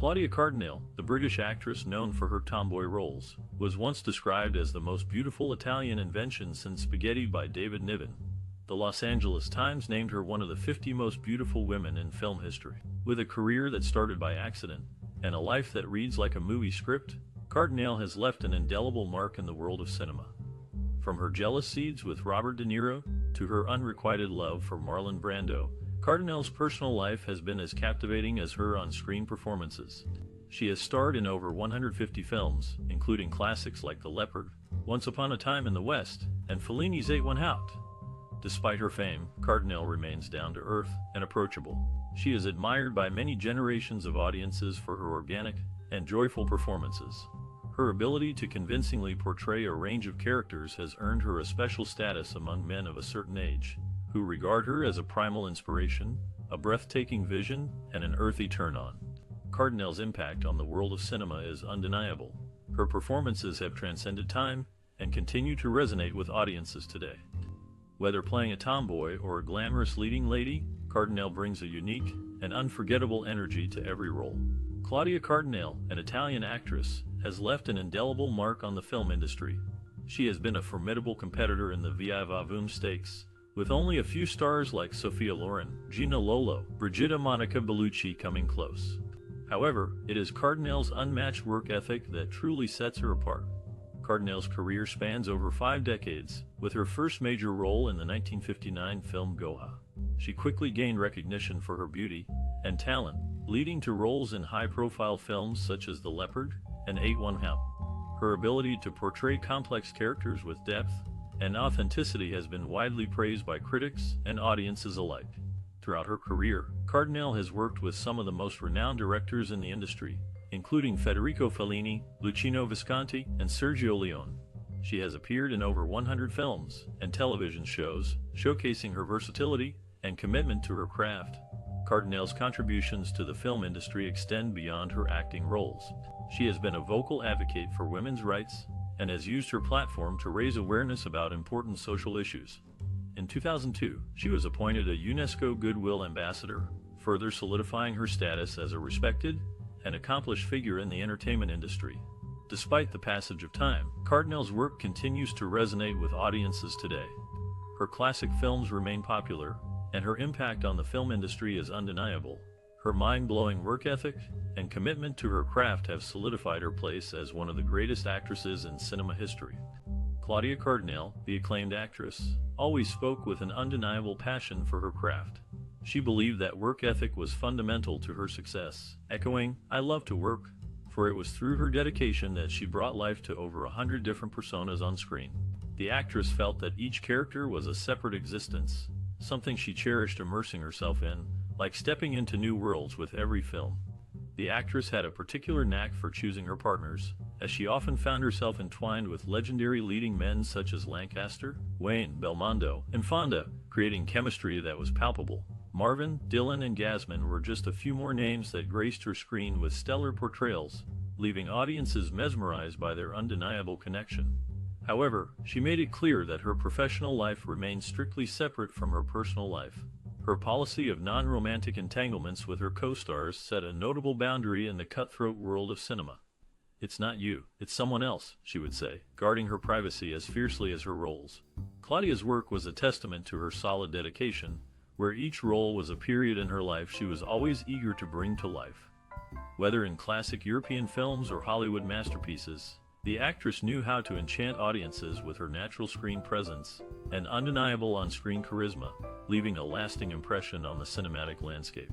Claudia Cardinale, the British actress known for her tomboy roles, was once described as the most beautiful Italian invention since spaghetti by David Niven. The Los Angeles Times named her one of the 50 most beautiful women in film history. With a career that started by accident, and a life that reads like a movie script, Cardinale has left an indelible mark in the world of cinema. From her jealous scenes with Robert De Niro, to her unrequited love for Marlon Brando, Cardinale's personal life has been as captivating as her on-screen performances. She has starred in over 150 films, including classics like The Leopard, Once Upon a Time in the West, and Fellini's Eight One Out. Despite her fame, Cardinale remains down-to-earth and approachable. She is admired by many generations of audiences for her organic and joyful performances. Her ability to convincingly portray a range of characters has earned her a special status among men of a certain age, who regard her as a primal inspiration, a breathtaking vision, and an earthy turn-on. Cardinale's impact on the world of cinema is undeniable. Her performances have transcended time and continue to resonate with audiences today. Whether playing a tomboy or a glamorous leading lady, Cardinale brings a unique and unforgettable energy to every role. Claudia Cardinale, an Italian actress, has left an indelible mark on the film industry. She has been a formidable competitor in the Via Va Voom stakes, with only a few stars like Sophia Loren, Gina Lollo, Brigida Monica Bellucci coming close. However, it is Cardinale's unmatched work ethic that truly sets her apart. Cardinale's career spans over 5 decades, with her first major role in the 1959 film Goha. She quickly gained recognition for her beauty and talent, leading to roles in high-profile films such as The Leopard and Eight One Out. Her ability to portray complex characters with depth and authenticity has been widely praised by critics and audiences alike. Throughout her career, Cardinale has worked with some of the most renowned directors in the industry, including Federico Fellini, Luchino Visconti, and Sergio Leone. She has appeared in over 100 films and television shows, showcasing her versatility and commitment to her craft. Cardinale's contributions to the film industry extend beyond her acting roles. She has been a vocal advocate for women's rights and has used her platform to raise awareness about important social issues. In 2002, she was appointed a UNESCO Goodwill Ambassador, further solidifying her status as a respected and accomplished figure in the entertainment industry. Despite the passage of time, Cardinale's work continues to resonate with audiences today. Her classic films remain popular, and her impact on the film industry is undeniable. Her mind-blowing work ethic and commitment to her craft have solidified her place as one of the greatest actresses in cinema history. Claudia Cardinale, the acclaimed actress, always spoke with an undeniable passion for her craft. She believed that work ethic was fundamental to her success, echoing, "I love to work," for it was through her dedication that she brought life to over 100 different personas on screen. The actress felt that each character was a separate existence, something she cherished immersing herself in, like stepping into new worlds with every film. The actress had a particular knack for choosing her partners, as she often found herself entwined with legendary leading men such as Lancaster, Wayne, Belmondo, and Fonda, creating chemistry that was palpable. Marvin, Dylan, and Gasman were just a few more names that graced her screen with stellar portrayals, leaving audiences mesmerized by their undeniable connection. However, she made it clear that her professional life remained strictly separate from her personal life. Her policy of non-romantic entanglements with her co-stars set a notable boundary in the cutthroat world of cinema. "It's not you, it's someone else," she would say, guarding her privacy as fiercely as her roles. Claudia's work was a testament to her solid dedication, where each role was a period in her life she was always eager to bring to life. Whether in classic European films or Hollywood masterpieces, the actress knew how to enchant audiences with her natural screen presence and undeniable on-screen charisma, leaving a lasting impression on the cinematic landscape.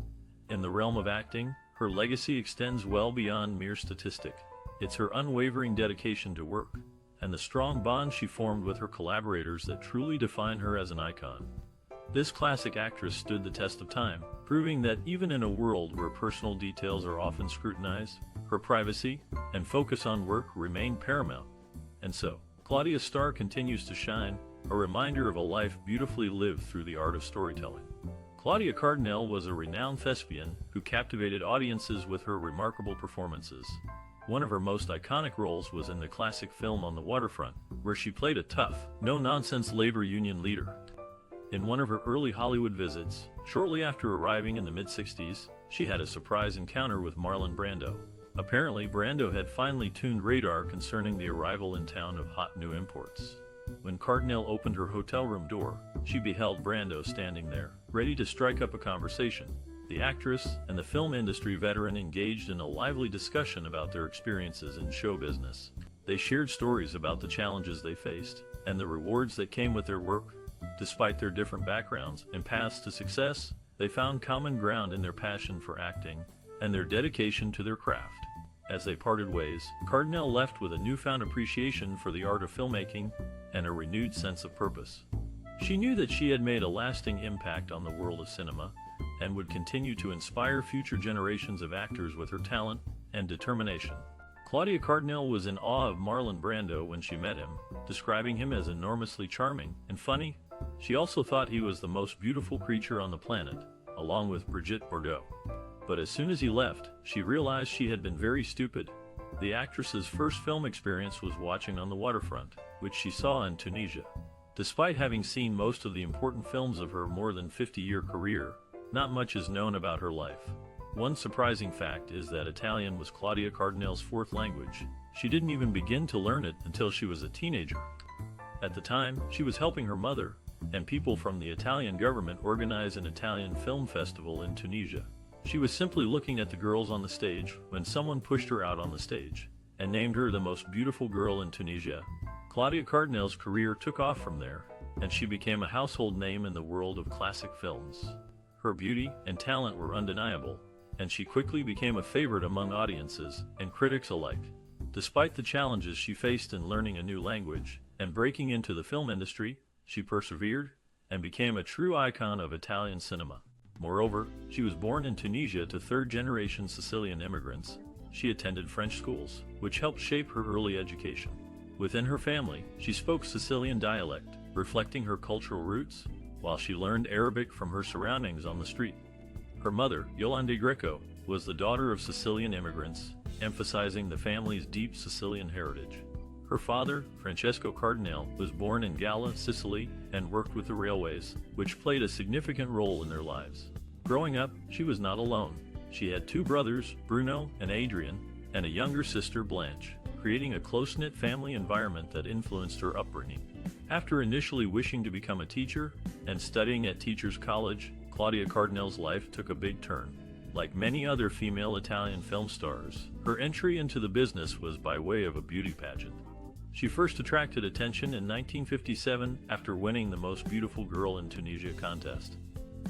In the realm of acting, her legacy extends well beyond mere statistic. It's her unwavering dedication to work and the strong bond she formed with her collaborators that truly define her as an icon. This classic actress stood the test of time, proving that even in a world where personal details are often scrutinized, her privacy and focus on work remain paramount. And so, Claudia's star continues to shine, a reminder of a life beautifully lived through the art of storytelling. Claudia Cardinale was a renowned thespian who captivated audiences with her remarkable performances. One of her most iconic roles was in the classic film On the Waterfront, where she played a tough, no-nonsense labor union leader. In one of her early Hollywood visits, shortly after arriving in the mid-60s, she had a surprise encounter with Marlon Brando. Apparently, Brando had finally tuned radar concerning the arrival in town of hot new imports. When Cardinale opened her hotel room door, she beheld Brando standing there, ready to strike up a conversation. The actress and the film industry veteran engaged in a lively discussion about their experiences in show business. They shared stories about the challenges they faced and the rewards that came with their work. Despite their different backgrounds and paths to success, they found common ground in their passion for acting and their dedication to their craft. As they parted ways, Cardinale left with a newfound appreciation for the art of filmmaking and a renewed sense of purpose. She knew that she had made a lasting impact on the world of cinema and would continue to inspire future generations of actors with her talent and determination. Claudia Cardinale was in awe of Marlon Brando when she met him, describing him as enormously charming and funny. She also thought he was the most beautiful creature on the planet, along with Brigitte Bardot. But as soon as he left, she realized she had been very stupid. The actress's first film experience was watching on the waterfront, which she saw in Tunisia. Despite having seen most of the important films of her more than 50-year career, not much is known about her life. One surprising fact is that Italian was Claudia Cardinale's fourth language. She didn't even begin to learn it until she was a teenager. At the time, she was helping her mother and people from the Italian government organize an Italian film festival in Tunisia. She was simply looking at the girls on the stage when someone pushed her out on the stage and named her the most beautiful girl in Tunisia. Claudia Cardinale's career took off from there, and she became a household name in the world of classic films. Her beauty and talent were undeniable, and she quickly became a favorite among audiences and critics alike. Despite the challenges she faced in learning a new language and breaking into the film industry, she persevered and became a true icon of Italian cinema. Moreover, she was born in Tunisia to third-generation Sicilian immigrants. She attended French schools, which helped shape her early education. Within her family, she spoke Sicilian dialect, reflecting her cultural roots, while she learned Arabic from her surroundings on the street. Her mother, Yolande Greco, was the daughter of Sicilian immigrants, emphasizing the family's deep Sicilian heritage. Her father, Francesco Cardinale, was born in Galla, Sicily, and worked with the railways, which played a significant role in their lives. Growing up, she was not alone. She had two brothers, Bruno and Adrian, and a younger sister, Blanche, creating a close-knit family environment that influenced her upbringing. After initially wishing to become a teacher and studying at Teachers College, Claudia Cardinale's life took a big turn. Like many other female Italian film stars, her entry into the business was by way of a beauty pageant. She first attracted attention in 1957 after winning the Most Beautiful Girl in Tunisia contest.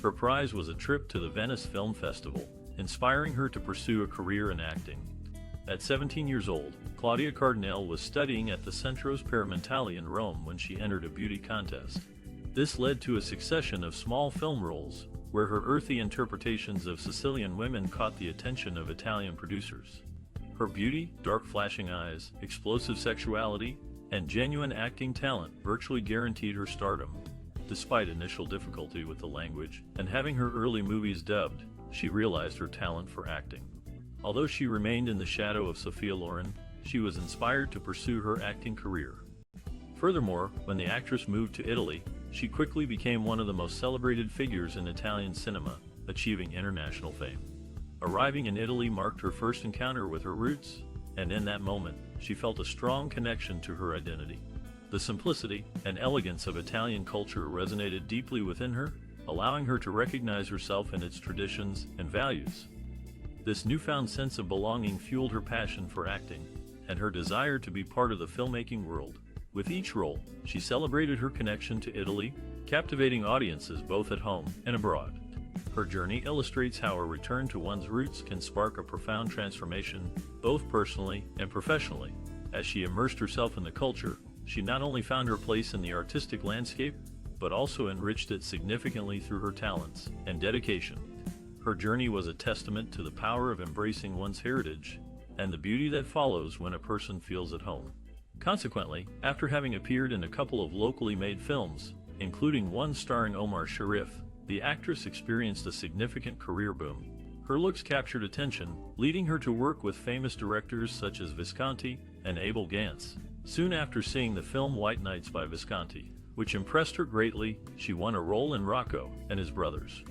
Her prize was a trip to the Venice Film Festival, inspiring her to pursue a career in acting. At 17 years old, Claudia Cardinale was studying at the Centro Sperimentale in Rome when she entered a beauty contest. This led to a succession of small film roles, where her earthy interpretations of Sicilian women caught the attention of Italian producers. Her beauty, dark flashing eyes, explosive sexuality, and genuine acting talent virtually guaranteed her stardom. Despite initial difficulty with the language and having her early movies dubbed, she realized her talent for acting. Although she remained in the shadow of Sophia Loren, she was inspired to pursue her acting career. Furthermore, when the actress moved to Italy, she quickly became one of the most celebrated figures in Italian cinema, achieving international fame. Arriving in Italy marked her first encounter with her roots, and in that moment, she felt a strong connection to her identity. The simplicity and elegance of Italian culture resonated deeply within her, allowing her to recognize herself in its traditions and values. This newfound sense of belonging fueled her passion for acting and her desire to be part of the filmmaking world. With each role, she celebrated her connection to Italy, captivating audiences both at home and abroad. Her journey illustrates how a return to one's roots can spark a profound transformation, both personally and professionally. As she immersed herself in the culture, she not only found her place in the artistic landscape, but also enriched it significantly through her talents and dedication. Her journey was a testament to the power of embracing one's heritage and the beauty that follows when a person feels at home. Consequently, after having appeared in a couple of locally made films, including one starring Omar Sharif, the actress experienced a significant career boom. Her looks captured attention, leading her to work with famous directors such as Visconti and Abel Gance. Soon after seeing the film White Nights by Visconti, which impressed her greatly, she won a role in Rocco and His Brothers.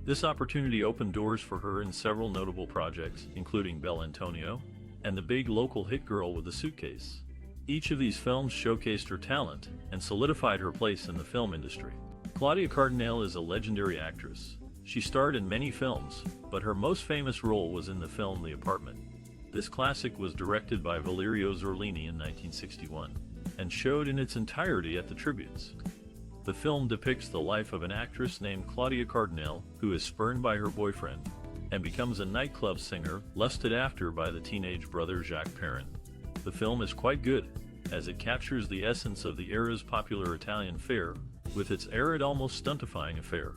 This opportunity opened doors for her in several notable projects, including Bel Antonio and the big local hit Girl with a Suitcase. Each of these films showcased her talent and solidified her place in the film industry. Claudia Cardinale is a legendary actress. She starred in many films, but her most famous role was in the film The Apartment. This classic was directed by Valerio Zorlini in 1961 and showed in its entirety at the Tribunes. The film depicts the life of an actress named Claudia Cardinale who is spurned by her boyfriend and becomes a nightclub singer lusted after by the teenage brother Jacques Perrin. The film is quite good, as it captures the essence of the era's popular Italian fare, with its arid, almost stuntifying affair.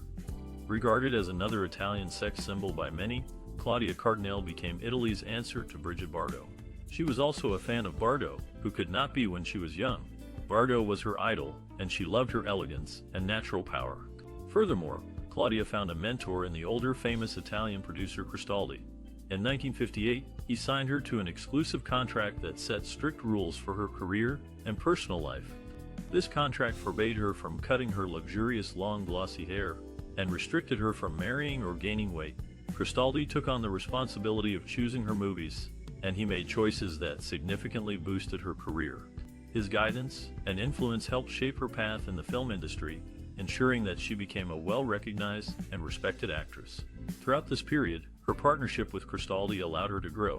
Regarded as another Italian sex symbol by many, Claudia Cardinale became Italy's answer to Brigitte Bardot. She was also a fan of Bardot, who could not be when she was young. Bardot was her idol, and she loved her elegance and natural power. Furthermore, Claudia found a mentor in the older famous Italian producer Cristaldi. In 1958, he signed her to an exclusive contract that set strict rules for her career and personal life. This contract forbade her from cutting her luxurious long glossy hair and restricted her from marrying or gaining weight. Cristaldi took on the responsibility of choosing her movies, and he made choices that significantly boosted her career. His guidance and influence helped shape her path in the film industry, ensuring that she became a well-recognized and respected actress. Throughout this period, her partnership with Cristaldi allowed her to grow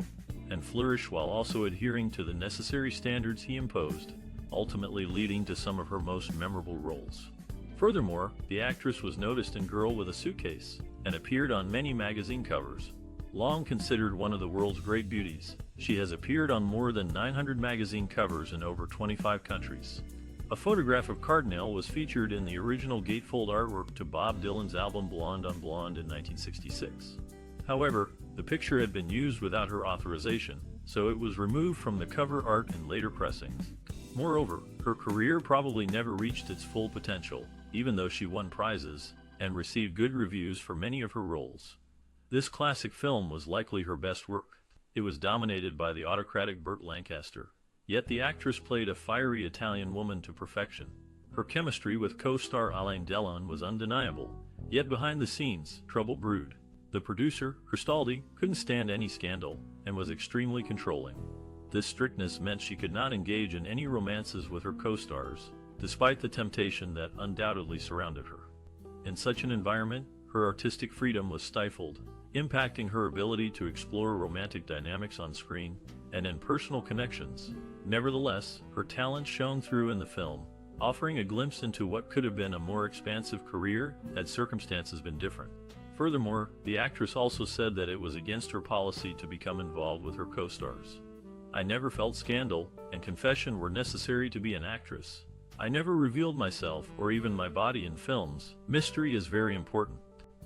and flourish while also adhering to the necessary standards he imposed, ultimately leading to some of her most memorable roles. Furthermore, the actress was noticed in Girl with a Suitcase and appeared on many magazine covers. Long considered one of the world's great beauties, she has appeared on more than 900 magazine covers in over 25 countries. A photograph of Cardinale was featured in the original gatefold artwork to Bob Dylan's album Blonde on Blonde in 1966. However, the picture had been used without her authorization, so it was removed from the cover art in later pressings. Moreover, her career probably never reached its full potential, even though she won prizes and received good reviews for many of her roles. This classic film was likely her best work. It was dominated by the autocratic Burt Lancaster, yet the actress played a fiery Italian woman to perfection. Her chemistry with co-star Alain Delon was undeniable, yet behind the scenes, trouble brewed. The producer, Cristaldi, couldn't stand any scandal and was extremely controlling. This strictness meant she could not engage in any romances with her co-stars, despite the temptation that undoubtedly surrounded her. In such an environment, her artistic freedom was stifled, impacting her ability to explore romantic dynamics on screen and in personal connections. Nevertheless, her talent shone through in the film, offering a glimpse into what could have been a more expansive career had circumstances been different. Furthermore, the actress also said that it was against her policy to become involved with her co-stars. "I never felt scandal and confession were necessary to be an actress. I never revealed myself or even my body in films. Mystery is very important."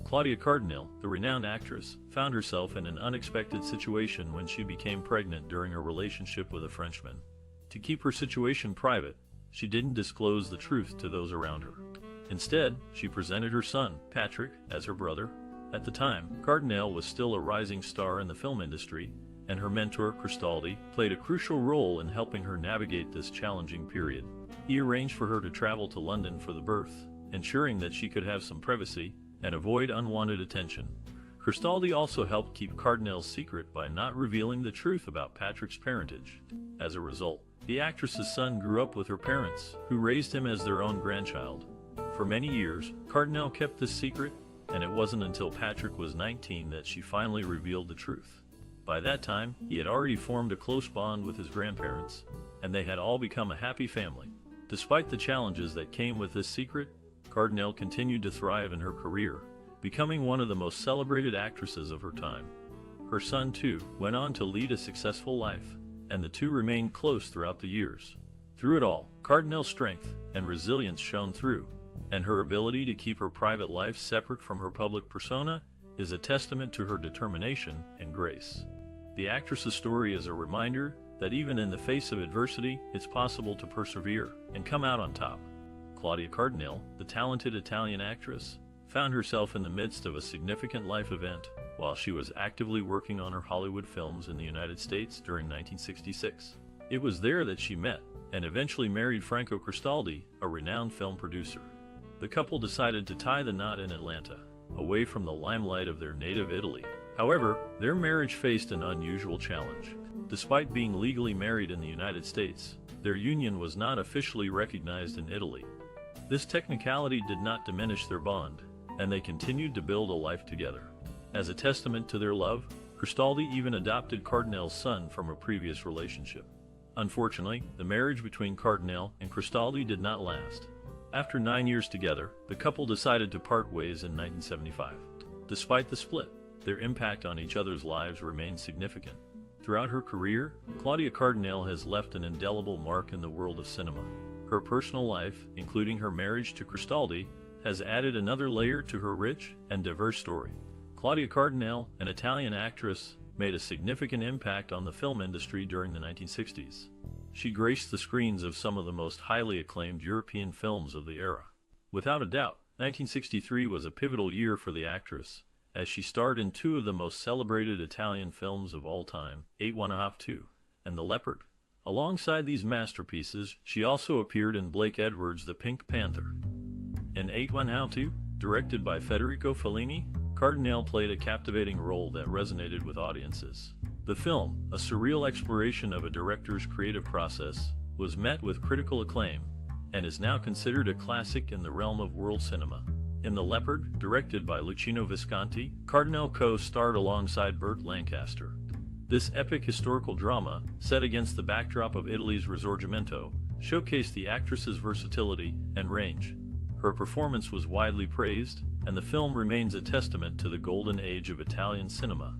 Claudia Cardinale, the renowned actress, found herself in an unexpected situation when she became pregnant during a relationship with a Frenchman. To keep her situation private, she didn't disclose the truth to those around her. Instead, she presented her son, Patrick, as her brother. At the time, Cardinale was still a rising star in the film industry, and her mentor, Cristaldi, played a crucial role in helping her navigate this challenging period. He arranged for her to travel to London for the birth, ensuring that she could have some privacy and avoid unwanted attention. Cristaldi also helped keep Cardinale's secret by not revealing the truth about Patrick's parentage. As a result, the actress's son grew up with her parents, who raised him as their own grandchild. For many years, Cardinale kept this secret, and it wasn't until Patrick was 19 that she finally revealed the truth. By that time, he had already formed a close bond with his grandparents, and they had all become a happy family. Despite the challenges that came with this secret, Cardinale continued to thrive in her career, becoming one of the most celebrated actresses of her time. Her son, too, went on to lead a successful life, and the two remained close throughout the years. Through it all, Cardinale's strength and resilience shone through, and her ability to keep her private life separate from her public persona is a testament to her determination and grace. The actress's story is a reminder that even in the face of adversity, it's possible to persevere and come out on top. Claudia Cardinale, the talented Italian actress, found herself in the midst of a significant life event while she was actively working on her Hollywood films in the United States during 1966. It was there that she met and eventually married Franco Cristaldi, a renowned film producer. The couple decided to tie the knot in Atlanta, away from the limelight of their native Italy. However, their marriage faced an unusual challenge. Despite being legally married in the United States, their union was not officially recognized in Italy. This technicality did not diminish their bond, and they continued to build a life together. As a testament to their love, Cristaldi even adopted Cardinale's son from a previous relationship. Unfortunately, the marriage between Cardinale and Cristaldi did not last. After 9 years together, the couple decided to part ways in 1975. Despite the split, their impact on each other's lives remained significant. Throughout her career, Claudia Cardinale has left an indelible mark in the world of cinema. Her personal life, including her marriage to Cristaldi, has added another layer to her rich and diverse story. Claudia Cardinale, an Italian actress, made a significant impact on the film industry during the 1960s. She graced the screens of some of the most highly acclaimed European films of the era. Without a doubt, 1963 was a pivotal year for the actress, as she starred in two of the most celebrated Italian films of all time, 8½ 2 and The Leopard. Alongside these masterpieces, she also appeared in Blake Edwards' The Pink Panther. In 8½ 2, directed by Federico Fellini, Cardinale played a captivating role that resonated with audiences. The film, a surreal exploration of a director's creative process, was met with critical acclaim and is now considered a classic in the realm of world cinema. In The Leopard, directed by Luchino Visconti, Cardinale co-starred alongside Burt Lancaster. This epic historical drama, set against the backdrop of Italy's Risorgimento, showcased the actress's versatility and range. Her performance was widely praised, and the film remains a testament to the golden age of Italian cinema.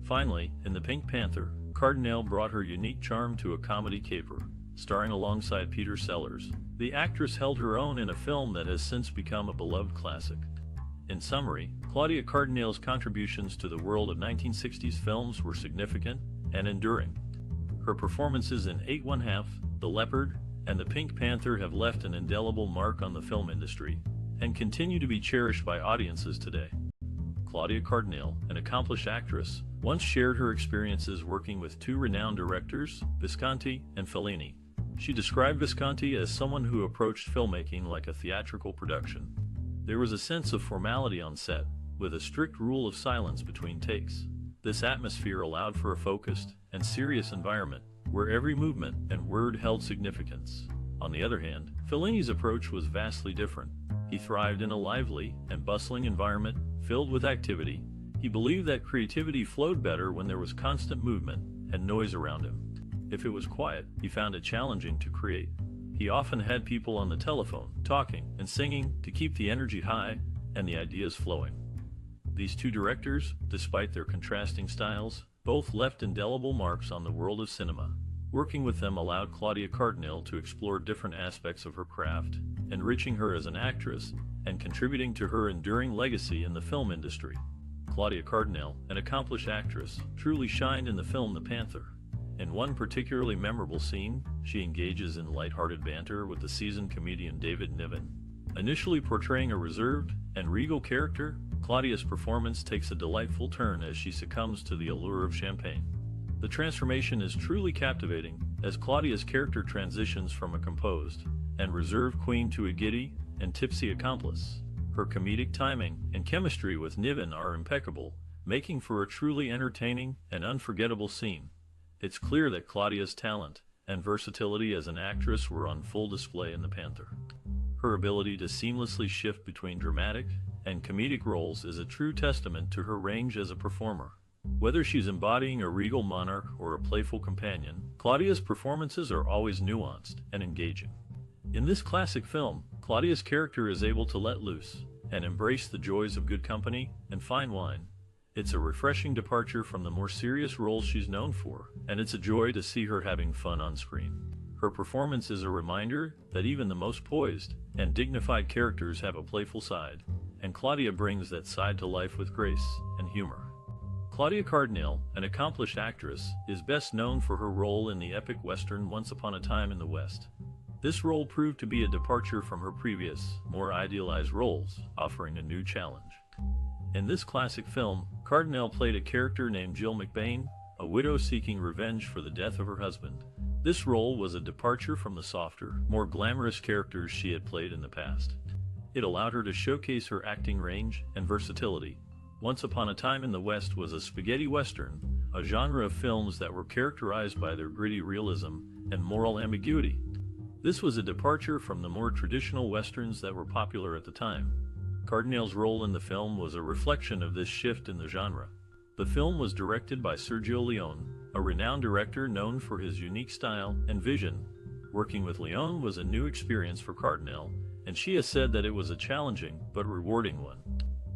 Finally, in The Pink Panther, Cardinale brought her unique charm to a comedy caper, starring alongside Peter Sellers. The actress held her own in a film that has since become a beloved classic. In summary, Claudia Cardinale's contributions to the world of 1960s films were significant and enduring. Her performances in 8½ The Leopard, and The Pink Panther have left an indelible mark on the film industry and continue to be cherished by audiences today. Claudia Cardinale, an accomplished actress, once shared her experiences working with two renowned directors, Visconti and Fellini. She described Visconti as someone who approached filmmaking like a theatrical production. There was a sense of formality on set, with a strict rule of silence between takes. This atmosphere allowed for a focused and serious environment, where every movement and word held significance. On the other hand, Fellini's approach was vastly different. He thrived in a lively and bustling environment filled with activity. He believed that creativity flowed better when there was constant movement and noise around him. If it was quiet, he found it challenging to create. He often had people on the telephone, talking and singing to keep the energy high and the ideas flowing. These two directors, despite their contrasting styles, both left indelible marks on the world of cinema. Working with them allowed Claudia Cardinale to explore different aspects of her craft, enriching her as an actress and contributing to her enduring legacy in the film industry. Claudia Cardinale, an accomplished actress, truly shined in the film The Panther. In one particularly memorable scene, she engages in lighthearted banter with the seasoned comedian David Niven. Initially portraying a reserved and regal character, Claudia's performance takes a delightful turn as she succumbs to the allure of champagne. The transformation is truly captivating, as Claudia's character transitions from a composed and reserved queen to a giddy and tipsy accomplice. Her comedic timing and chemistry with Niven are impeccable, making for a truly entertaining and unforgettable scene. It's clear that Claudia's talent and versatility as an actress were on full display in The Panther. Her ability to seamlessly shift between dramatic and comedic roles is a true testament to her range as a performer. Whether she's embodying a regal monarch or a playful companion, Claudia's performances are always nuanced and engaging. In this classic film, Claudia's character is able to let loose and embrace the joys of good company and fine wine. It's a refreshing departure from the more serious roles she's known for, and it's a joy to see her having fun on screen. Her performance is a reminder that even the most poised and dignified characters have a playful side, and Claudia brings that side to life with grace and humor. Claudia Cardinale, an accomplished actress, is best known for her role in the epic western Once Upon a Time in the West. This role proved to be a departure from her previous, more idealized roles, offering a new challenge. In this classic film, Cardinale played a character named Jill McBain, a widow seeking revenge for the death of her husband. This role was a departure from the softer, more glamorous characters she had played in the past. It allowed her to showcase her acting range and versatility. Once Upon a Time in the West was a spaghetti western, a genre of films that were characterized by their gritty realism and moral ambiguity. This was a departure from the more traditional westerns that were popular at the time. Cardinale's role in the film was a reflection of this shift in the genre. The film was directed by Sergio Leone, a renowned director known for his unique style and vision. Working with Leone was a new experience for Cardinale, and she has said that it was a challenging but rewarding one.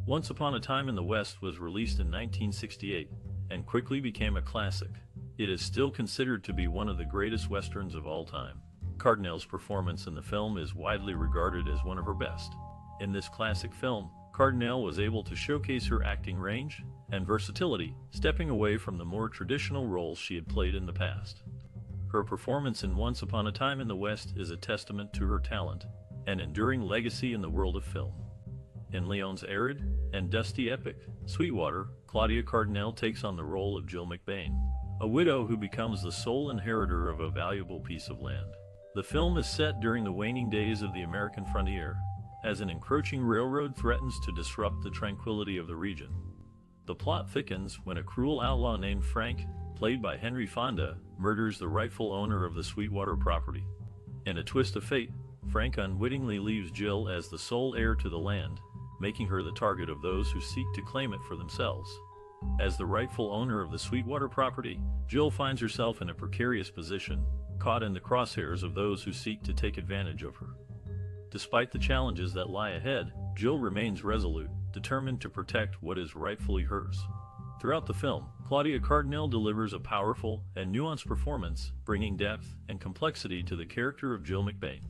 Once Upon a Time in the West was released in 1968 and quickly became a classic. It is still considered to be one of the greatest westerns of all time. Cardinale's performance in the film is widely regarded as one of her best. In this classic film, Cardinale was able to showcase her acting range and versatility, stepping away from the more traditional roles she had played in the past. Her performance in Once Upon a Time in the West is a testament to her talent and enduring legacy in the world of film. In Leone's arid and dusty epic, Sweetwater, Claudia Cardinale takes on the role of Jill McBain, a widow who becomes the sole inheritor of a valuable piece of land. The film is set during the waning days of the American frontier, as an encroaching railroad threatens to disrupt the tranquility of the region. The plot thickens when a cruel outlaw named Frank, played by Henry Fonda, murders the rightful owner of the Sweetwater property. In a twist of fate, Frank unwittingly leaves Jill as the sole heir to the land, making her the target of those who seek to claim it for themselves. As the rightful owner of the Sweetwater property, Jill finds herself in a precarious position, caught in the crosshairs of those who seek to take advantage of her. Despite the challenges that lie ahead, Jill remains resolute, determined to protect what is rightfully hers. Throughout the film, Claudia Cardinale delivers a powerful and nuanced performance, bringing depth and complexity to the character of Jill McBain.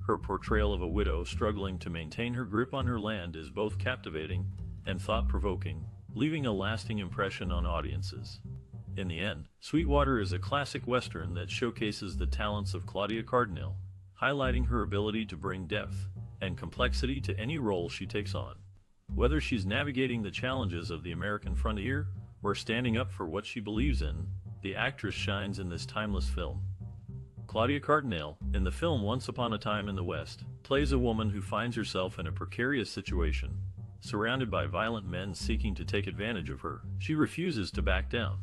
Her portrayal of a widow struggling to maintain her grip on her land is both captivating and thought-provoking, leaving a lasting impression on audiences. In the end, Sweetwater is a classic western that showcases the talents of Claudia Cardinale, highlighting her ability to bring depth and complexity to any role she takes on. Whether she's navigating the challenges of the American frontier or standing up for what she believes in, the actress shines in this timeless film. Claudia Cardinale, in the film Once Upon a Time in the West, plays a woman who finds herself in a precarious situation. Surrounded by violent men seeking to take advantage of her, she refuses to back down.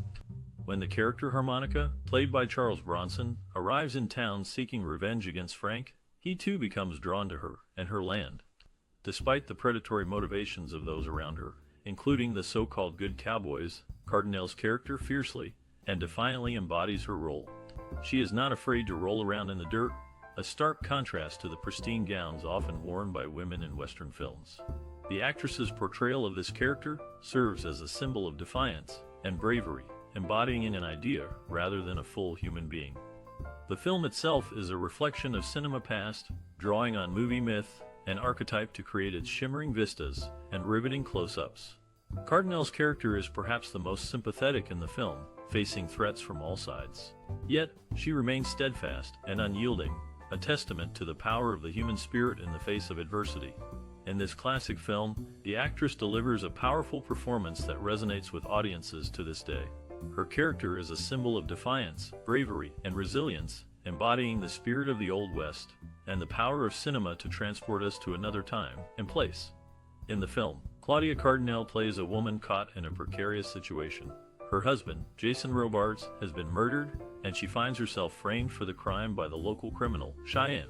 When the character Harmonica, played by Charles Bronson, arrives in town seeking revenge against Frank, he too becomes drawn to her and her land. Despite the predatory motivations of those around her, including the so-called good cowboys, Cardinale's character fiercely and defiantly embodies her role. She is not afraid to roll around in the dirt, a stark contrast to the pristine gowns often worn by women in Western films. The actress's portrayal of this character serves as a symbol of defiance and bravery, embodying an idea rather than a full human being. The film itself is a reflection of cinema past, drawing on movie myth and archetype to create its shimmering vistas and riveting close-ups. Cardinale's character is perhaps the most sympathetic in the film, facing threats from all sides. Yet, she remains steadfast and unyielding, a testament to the power of the human spirit in the face of adversity. In this classic film, the actress delivers a powerful performance that resonates with audiences to this day. Her character is a symbol of defiance, bravery, and resilience, embodying the spirit of the Old West and the power of cinema to transport us to another time and place. In the film, Claudia Cardinale plays a woman caught in a precarious situation. Her husband, Jason Robards, has been murdered, and she finds herself framed for the crime by the local criminal, Cheyenne.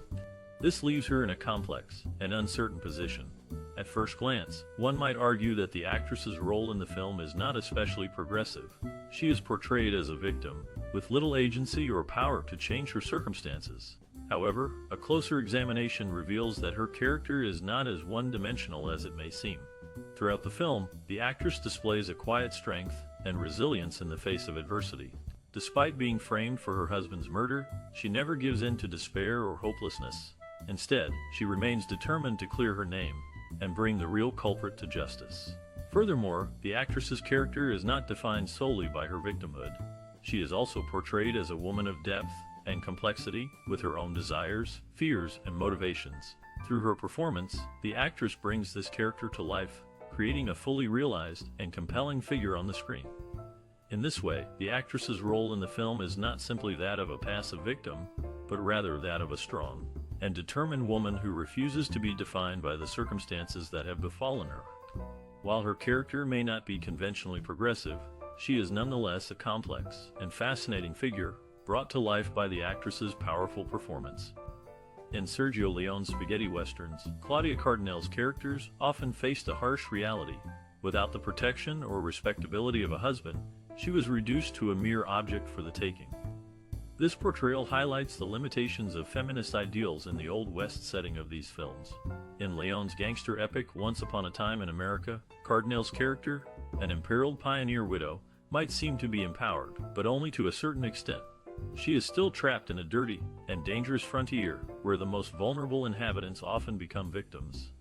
This leaves her in a complex and uncertain position. At first glance, one might argue that the actress's role in the film is not especially progressive. She is portrayed as a victim, with little agency or power to change her circumstances. However, a closer examination reveals that her character is not as one-dimensional as it may seem. Throughout the film, the actress displays a quiet strength and resilience in the face of adversity. Despite being framed for her husband's murder, she never gives in to despair or hopelessness. Instead, she remains determined to clear her name and bring the real culprit to justice. Furthermore, the actress's character is not defined solely by her victimhood. She is also portrayed as a woman of depth and complexity, with her own desires, fears, and motivations. Through her performance, the actress brings this character to life, creating a fully realized and compelling figure on the screen. In this way, the actress's role in the film is not simply that of a passive victim, but rather that of a strong and determined woman who refuses to be defined by the circumstances that have befallen her. While her character may not be conventionally progressive, she is nonetheless a complex and fascinating figure, brought to life by the actress's powerful performance. In Sergio Leone's spaghetti westerns, Claudia Cardinale's characters often faced a harsh reality. Without the protection or respectability of a husband, she was reduced to a mere object for the taking. This portrayal highlights the limitations of feminist ideals in the Old West setting of these films. In Leone's gangster epic Once Upon a Time in America, Cardinale's character, an imperiled pioneer widow, might seem to be empowered, but only to a certain extent. She is still trapped in a dirty and dangerous frontier where the most vulnerable inhabitants often become victims.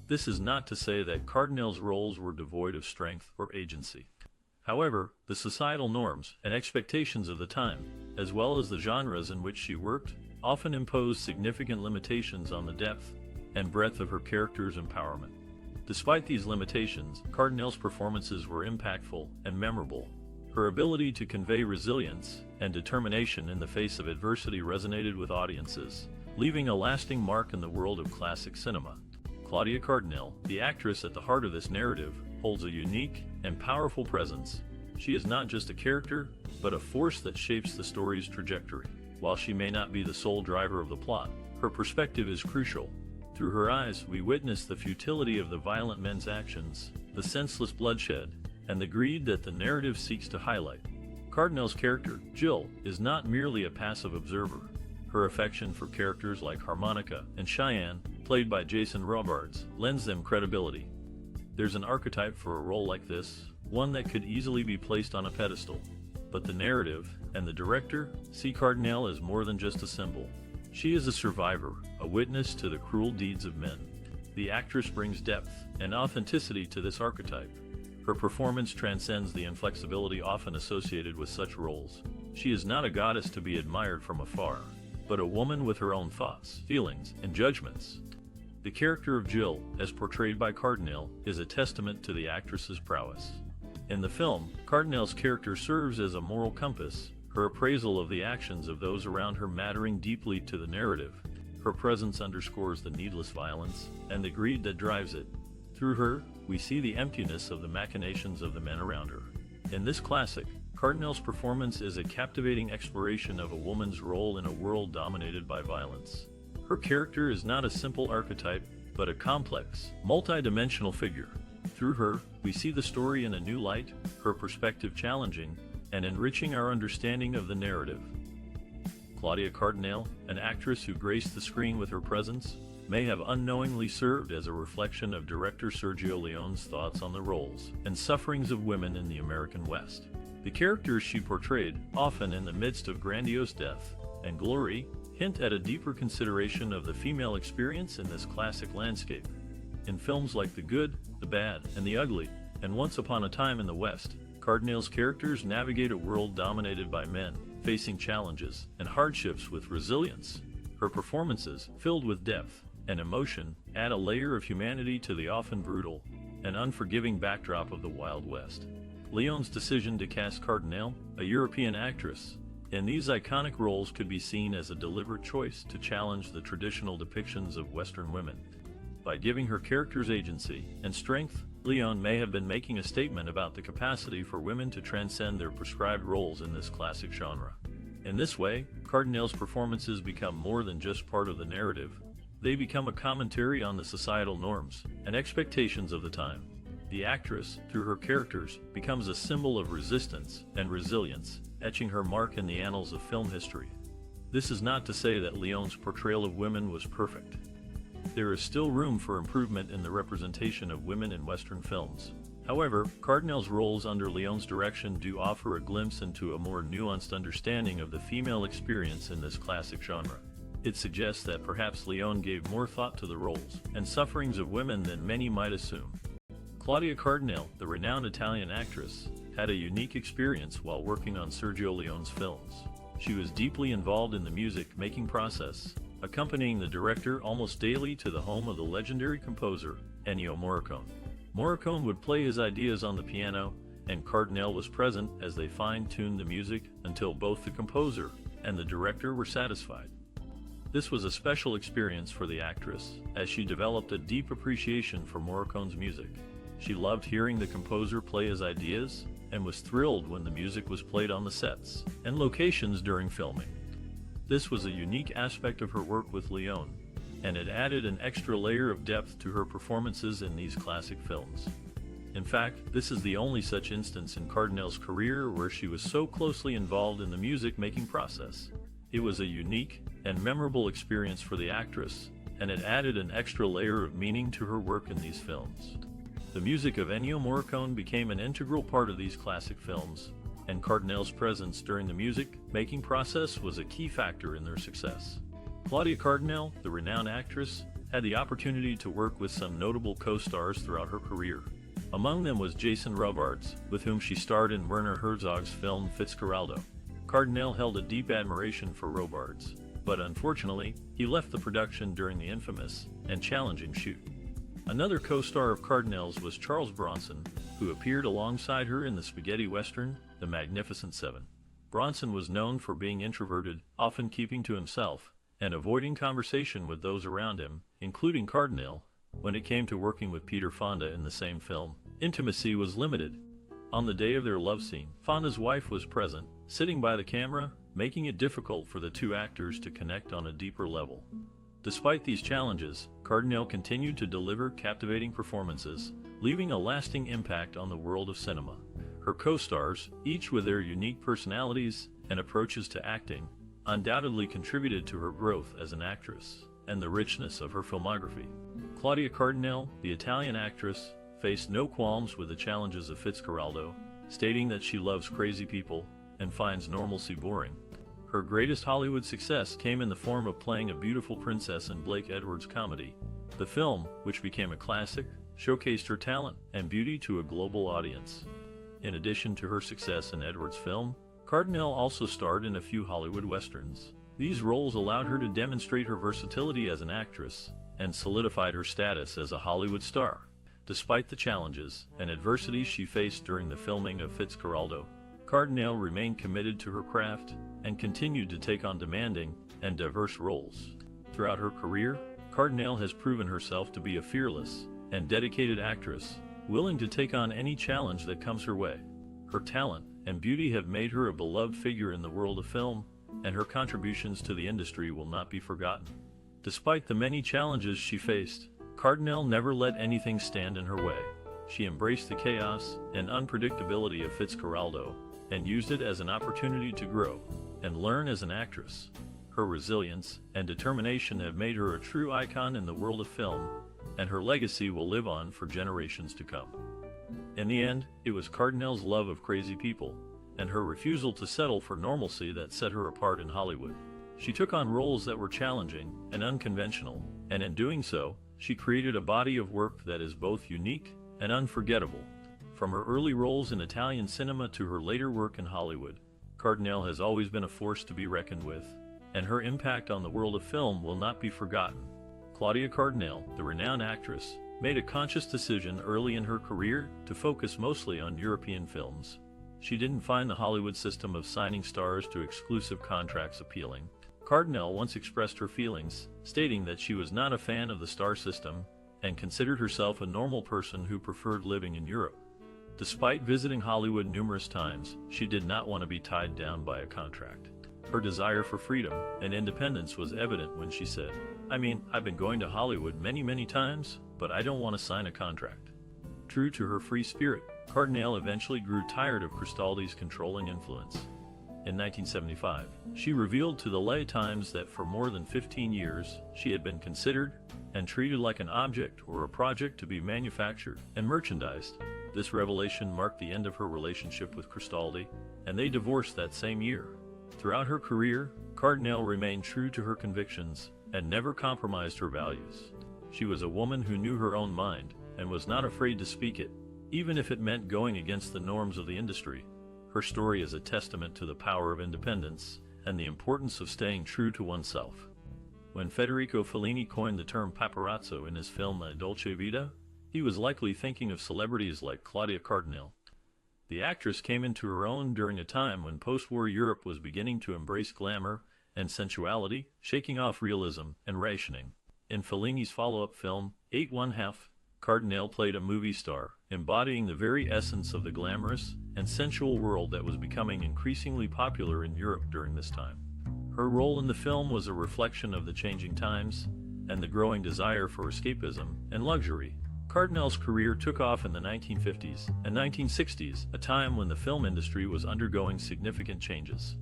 This is not to say that Cardinale's roles were devoid of strength or agency. However, the societal norms and expectations of the time, as well as the genres in which she worked, often imposed significant limitations on the depth and breadth of her character's empowerment. Despite these limitations, Cardinale's performances were impactful and memorable. Her ability to convey resilience and determination in the face of adversity resonated with audiences, leaving a lasting mark in the world of classic cinema. Claudia Cardinale, the actress at the heart of this narrative, holds a unique and powerful presence. She is not just a character, but a force that shapes the story's trajectory. While she may not be the sole driver of the plot, her perspective is crucial. Through her eyes, we witness the futility of the violent men's actions, the senseless bloodshed, and the greed that the narrative seeks to highlight. Cardinale's character, Jill, is not merely a passive observer. Her affection for characters like Harmonica and Cheyenne, played by Jason Robards, lends them credibility. There's an archetype for a role like this, one that could easily be placed on a pedestal. But the narrative and the director see Cardinale as more than just a symbol. She is a survivor, a witness to the cruel deeds of men. The actress brings depth and authenticity to this archetype. Her performance transcends the inflexibility often associated with such roles. She is not a goddess to be admired from afar, but a woman with her own thoughts, feelings, and judgments. The character of Jill, as portrayed by Cardinale, is a testament to the actress's prowess. In the film, Cardinale's character serves as a moral compass, her appraisal of the actions of those around her mattering deeply to the narrative. Her presence underscores the needless violence and the greed that drives it. Through her, we see the emptiness of the machinations of the men around her. In this classic, Cardinale's performance is a captivating exploration of a woman's role in a world dominated by violence. Her character is not a simple archetype, but a complex, multi-dimensional figure. Through her, we see the story in a new light, her perspective challenging and enriching our understanding of the narrative. Claudia Cardinale, an actress who graced the screen with her presence, may have unknowingly served as a reflection of director Sergio Leone's thoughts on the roles and sufferings of women in the American West. The characters she portrayed, often in the midst of grandiose death and glory, hint at a deeper consideration of the female experience in this classic landscape. In films like The Good, the Bad, and the Ugly, and Once Upon a Time in the West, Cardinale's characters navigate a world dominated by men, facing challenges and hardships with resilience. Her performances, filled with depth and emotion, add a layer of humanity to the often brutal and unforgiving backdrop of the Wild West. Leone's decision to cast Cardinale, a European actress, in these iconic roles could be seen as a deliberate choice to challenge the traditional depictions of Western women. By giving her characters agency and strength, Leone may have been making a statement about the capacity for women to transcend their prescribed roles in this classic genre. In this way, Cardinale's performances become more than just part of the narrative. They become a commentary on the societal norms and expectations of the time. The actress, through her characters, becomes a symbol of resistance and resilience, etching her mark in the annals of film history. This is not to say that Leone's portrayal of women was perfect. There is still room for improvement in the representation of women in Western films. However, Cardinale's roles under Leone's direction do offer a glimpse into a more nuanced understanding of the female experience in this classic genre. It suggests that perhaps Leone gave more thought to the roles and sufferings of women than many might assume. Claudia Cardinale, the renowned Italian actress, had a unique experience while working on Sergio Leone's films. She was deeply involved in the music-making process, accompanying the director almost daily to the home of the legendary composer, Ennio Morricone. Morricone would play his ideas on the piano, and Cardinale was present as they fine-tuned the music until both the composer and the director were satisfied. This was a special experience for the actress, as she developed a deep appreciation for Morricone's music. She loved hearing the composer play his ideas, and was thrilled when the music was played on the sets and locations during filming. This was a unique aspect of her work with Leone, and it added an extra layer of depth to her performances in these classic films. In fact, this is the only such instance in Cardinale's career where she was so closely involved in the music-making process. It was a unique and memorable experience for the actress, and it added an extra layer of meaning to her work in these films. The music of Ennio Morricone became an integral part of these classic films, and Cardinale's presence during the music-making process was a key factor in their success. Claudia Cardinale, the renowned actress, had the opportunity to work with some notable co-stars throughout her career. Among them was Jason Robards, with whom she starred in Werner Herzog's film Fitzcarraldo. Cardinale held a deep admiration for Robards, but unfortunately, he left the production during the infamous and challenging shoot. Another co-star of Cardinale's was Charles Bronson, who appeared alongside her in the spaghetti western, The Magnificent Seven. Bronson was known for being introverted, often keeping to himself, and avoiding conversation with those around him, including Cardinale. When it came to working with Peter Fonda in the same film, intimacy was limited. On the day of their love scene, Fonda's wife was present, sitting by the camera, making it difficult for the two actors to connect on a deeper level. Despite these challenges, Cardinale continued to deliver captivating performances, leaving a lasting impact on the world of cinema. Her co-stars, each with their unique personalities and approaches to acting, undoubtedly contributed to her growth as an actress and the richness of her filmography. Claudia Cardinale, the Italian actress, faced no qualms with the challenges of Fitzcarraldo, stating that she loves crazy people and finds normalcy boring. Her greatest Hollywood success came in the form of playing a beautiful princess in Blake Edwards' comedy. The film, which became a classic, showcased her talent and beauty to a global audience. In addition to her success in Edwards' film, Cardinale also starred in a few Hollywood westerns. These roles allowed her to demonstrate her versatility as an actress and solidified her status as a Hollywood star. Despite the challenges and adversities she faced during the filming of Fitzcarraldo, Cardinale remained committed to her craft and continued to take on demanding and diverse roles. Throughout her career, Cardinale has proven herself to be a fearless and dedicated actress, willing to take on any challenge that comes her way. Her talent and beauty have made her a beloved figure in the world of film, and her contributions to the industry will not be forgotten. Despite the many challenges she faced, Cardinale never let anything stand in her way. She embraced the chaos and unpredictability of Fitzcarraldo and used it as an opportunity to grow and learn as an actress. Her resilience and determination have made her a true icon in the world of film, and her legacy will live on for generations to come. In the end, it was Cardinale's love of crazy people and her refusal to settle for normalcy that set her apart in Hollywood. She took on roles that were challenging and unconventional, and in doing so, she created a body of work that is both unique and unforgettable. From her early roles in Italian cinema to her later work in Hollywood, Cardinale has always been a force to be reckoned with, and her impact on the world of film will not be forgotten. Claudia Cardinale, the renowned actress, made a conscious decision early in her career to focus mostly on European films. She didn't find the Hollywood system of signing stars to exclusive contracts appealing. Cardinale once expressed her feelings, stating that she was not a fan of the star system and considered herself a normal person who preferred living in Europe. Despite visiting Hollywood numerous times, she did not want to be tied down by a contract. Her desire for freedom and independence was evident when she said, I've been going to Hollywood many times, but I don't want to sign a contract." True to her free spirit, Cardinale eventually grew tired of Cristaldi's controlling influence. In 1975, she revealed to the LA Times that for more than 15 years, she had been considered and treated like an object or a project to be manufactured and merchandised. This revelation marked the end of her relationship with Cristaldi, and they divorced that same year. Throughout her career, Cardinale remained true to her convictions and never compromised her values. She was a woman who knew her own mind and was not afraid to speak it, even if it meant going against the norms of the industry. Her story is a testament to the power of independence and the importance of staying true to oneself. When Federico Fellini coined the term paparazzo in his film La Dolce Vita, he was likely thinking of celebrities like Claudia Cardinale. The actress came into her own during a time when post-war Europe was beginning to embrace glamour and sensuality, shaking off realism and rationing. In Fellini's follow-up film, 8½ Cardinale played a movie star, embodying the very essence of the glamorous and sensual world that was becoming increasingly popular in Europe during this time. Her role in the film was a reflection of the changing times and the growing desire for escapism and luxury. Cardinale's career took off in the 1950s and 1960s, a time when the film industry was undergoing significant changes.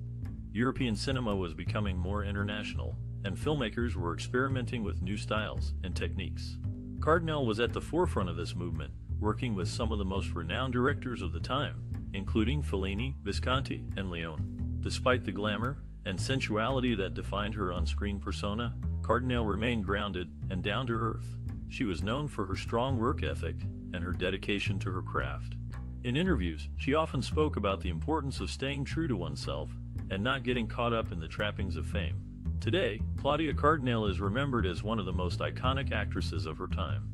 European cinema was becoming more international, and filmmakers were experimenting with new styles and techniques. Cardinale was at the forefront of this movement, working with some of the most renowned directors of the time, including Fellini, Visconti, and Leone. Despite the glamour and sensuality that defined her on-screen persona, Cardinale remained grounded and down to earth. She was known for her strong work ethic and her dedication to her craft. In interviews, she often spoke about the importance of staying true to oneself and not getting caught up in the trappings of fame. Today, Claudia Cardinale is remembered as one of the most iconic actresses of her time.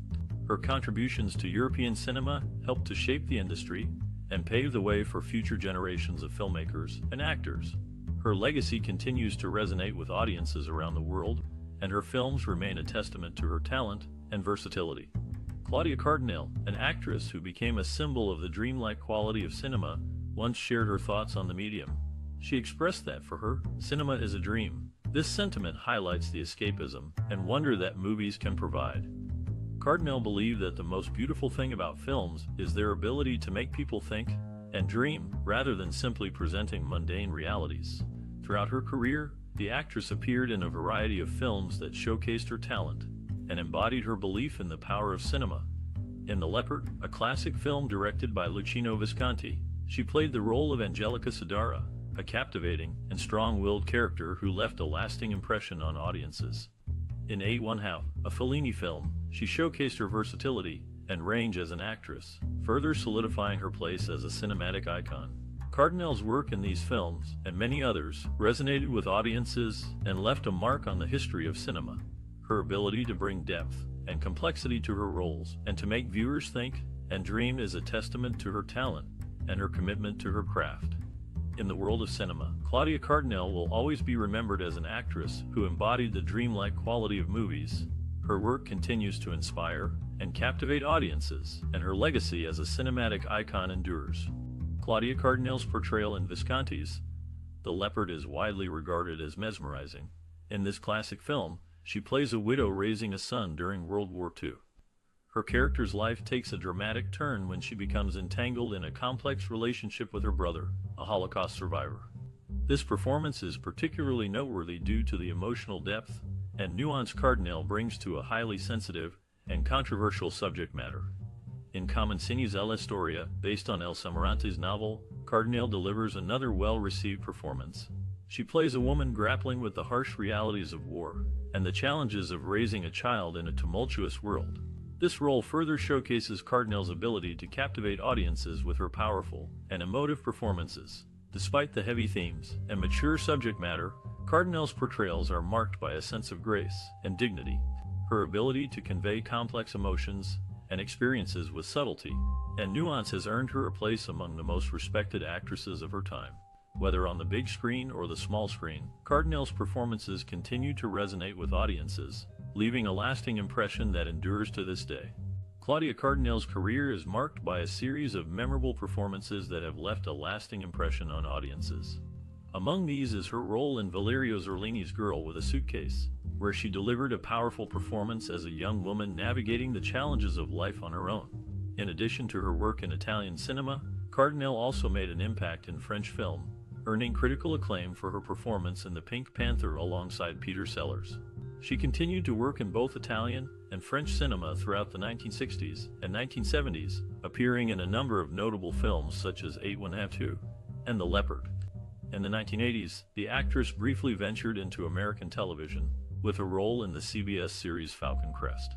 Her contributions to European cinema helped to shape the industry and pave the way for future generations of filmmakers and actors. Her legacy continues to resonate with audiences around the world, and her films remain a testament to her talent and versatility. Claudia Cardinale, an actress who became a symbol of the dreamlike quality of cinema, once shared her thoughts on the medium. She expressed that for her, cinema is a dream. This sentiment highlights the escapism and wonder that movies can provide. Cardinale believed that the most beautiful thing about films is their ability to make people think and dream, rather than simply presenting mundane realities. Throughout her career, the actress appeared in a variety of films that showcased her talent and embodied her belief in the power of cinema. In The Leopard, a classic film directed by Luchino Visconti, she played the role of Angelica Sidara, a captivating and strong-willed character who left a lasting impression on audiences. In 8½ a Fellini film, she showcased her versatility and range as an actress, further solidifying her place as a cinematic icon. Cardinale's work in these films, and many others, resonated with audiences and left a mark on the history of cinema. Her ability to bring depth and complexity to her roles and to make viewers think and dream is a testament to her talent and her commitment to her craft. In the world of cinema, Claudia Cardinale will always be remembered as an actress who embodied the dreamlike quality of movies. Her work continues to inspire and captivate audiences, and her legacy as a cinematic icon endures. Claudia Cardinale's portrayal in Visconti's The Leopard is widely regarded as mesmerizing. In this classic film, she plays a widow raising a son during World War II. Her character's life takes a dramatic turn when she becomes entangled in a complex relationship with her brother, a Holocaust survivor. This performance is particularly noteworthy due to the emotional depth and nuance Cardinale brings to a highly sensitive and controversial subject matter. In Comencini's La Storia, based on Elsa Morante's novel, Cardinale delivers another well-received performance. She plays a woman grappling with the harsh realities of war and the challenges of raising a child in a tumultuous world. This role further showcases Cardinale's ability to captivate audiences with her powerful and emotive performances. Despite the heavy themes and mature subject matter, Cardinale's portrayals are marked by a sense of grace and dignity. Her ability to convey complex emotions and experiences with subtlety and nuance has earned her a place among the most respected actresses of her time. Whether on the big screen or the small screen, Cardinale's performances continue to resonate with audiences, leaving a lasting impression that endures to this day. Claudia Cardinale's career is marked by a series of memorable performances that have left a lasting impression on audiences. Among these is her role in Valerio Zerlini's Girl with a Suitcase, where she delivered a powerful performance as a young woman navigating the challenges of life on her own. In addition to her work in Italian cinema, Cardinale also made an impact in French film, earning critical acclaim for her performance in The Pink Panther alongside Peter Sellers. She continued to work in both Italian and French cinema throughout the 1960s and 1970s, appearing in a number of notable films such as 8½ and The Leopard. In the 1980s, the actress briefly ventured into American television, with a role in the CBS series Falcon Crest.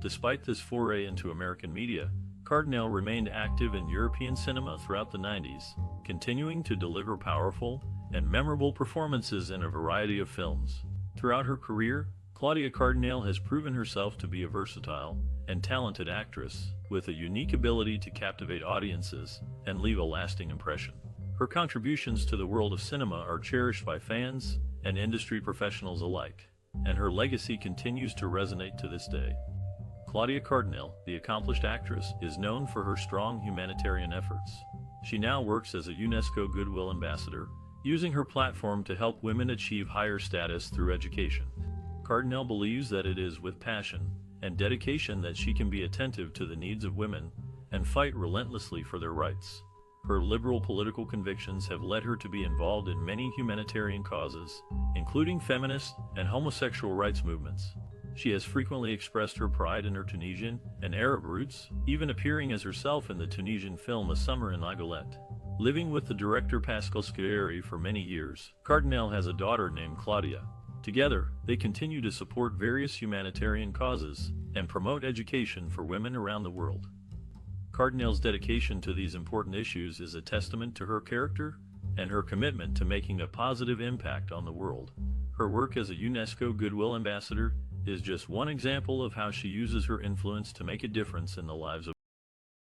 Despite this foray into American media, Cardinale remained active in European cinema throughout the 90s, continuing to deliver powerful and memorable performances in a variety of films. Throughout her career, Claudia Cardinale has proven herself to be a versatile and talented actress, with a unique ability to captivate audiences and leave a lasting impression. Her contributions to the world of cinema are cherished by fans and industry professionals alike, and her legacy continues to resonate to this day. Claudia Cardinale, the accomplished actress, is known for her strong humanitarian efforts. She now works as a UNESCO Goodwill Ambassador, using her platform to help women achieve higher status through education. Cardinale believes that it is with passion and dedication that she can be attentive to the needs of women and fight relentlessly for their rights. Her liberal political convictions have led her to be involved in many humanitarian causes, including feminist and homosexual rights movements. She has frequently expressed her pride in her Tunisian and Arab roots, even appearing as herself in the Tunisian film A Summer in La Galette. Living with the director Pascal Schieri for many years, Cardinale has a daughter named Claudia. Together, they continue to support various humanitarian causes and promote education for women around the world. Cardinale's dedication to these important issues is a testament to her character and her commitment to making a positive impact on the world. Her work as a UNESCO Goodwill Ambassador is just one example of how she uses her influence to make a difference in the lives of